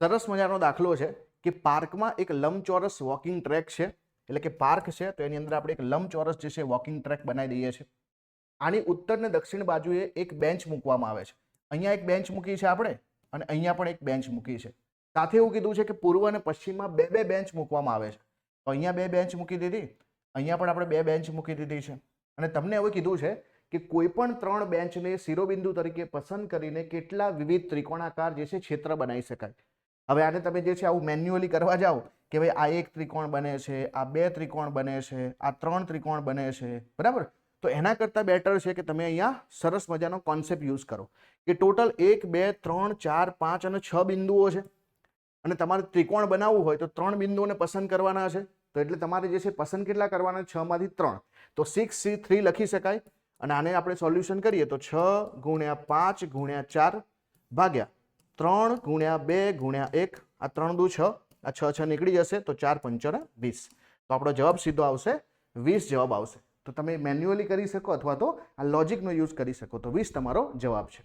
સરસ મજાનો દાખલો છે કે પાર્કમાં એક લંબચોરસ વોકિંગ ટ્રેક છે, એટલે કે પાર્ક છે તો એની અંદર આપણે એક લંબચોરસ જે છે વોકિંગ ટ્રેક બનાવી દઈએ છીએ. આની ઉત્તર ને દક્ષિણ બાજુએ એક બેન્ચ મૂકવામાં આવે છે. અહીંયા એક બેન્ચ મૂકી છે આપણે અને અહીંયા પણ એક બેન્ચ મૂકી છે. સાથે એવું કીધું છે કે પૂર્વ અને પશ્ચિમમાં બે બે બેન્ચ મૂકવામાં આવે છે. તો અહીંયા બે બેન્ચ મૂકી દીધી, અહીંયા પણ આપણે બે બેન્ચ મૂકી દીધી છે. અને તમને હવે કીધું છે કે કોઈ પણ ત્રણ બેન્ચને શિરોબિંદુ તરીકે પસંદ કરીને કેટલા વિવિધ ત્રિકોણાકાર જે છે ક્ષેત્ર બનાવી શકાય. હવે આને તમે જે છે આવું મેન્યુઅલી કરવા જાઓ કે ભાઈ આ એક ત્રિકોણ બને છે, આ બે ત્રિકોણ બને છે, આ ત્રણ ત્રિકોણ બને છે, બરાબર. તો એના કરતાં બેટર છે કે તમે અહીંયા સરસ મજાનો કોન્સેપ્ટ યુઝ કરો કે ટોટલ 1 2 3 4 5 અને 6 બિંદુઓ છે અને તમારે ત્રિકોણ બનાવવું હોય તો 3 બિંદુઓને પસંદ કરવાના છે. તો એટલે તમારે જે છે પસંદ કેટલા કરવાના? 6 માંથી 3. તો 6C3 લખી શકાય અને આને આપણે સોલ્યુશન કરીએ તો 6 × 5 × 4 ભાગ્યા 3 × 2 × 1, આ 3 દુ 6, આ 6 6 નીકળી જશે તો 4 5 20. તો આપણો જવાબ સીધો આવશે 20 જવાબ આવશે. તો તમે મેન્યુઅલી કરી શકો અથવા તો આ લોજિકનો યુઝ કરી શકો. તો 20 તમારો જવાબ છે.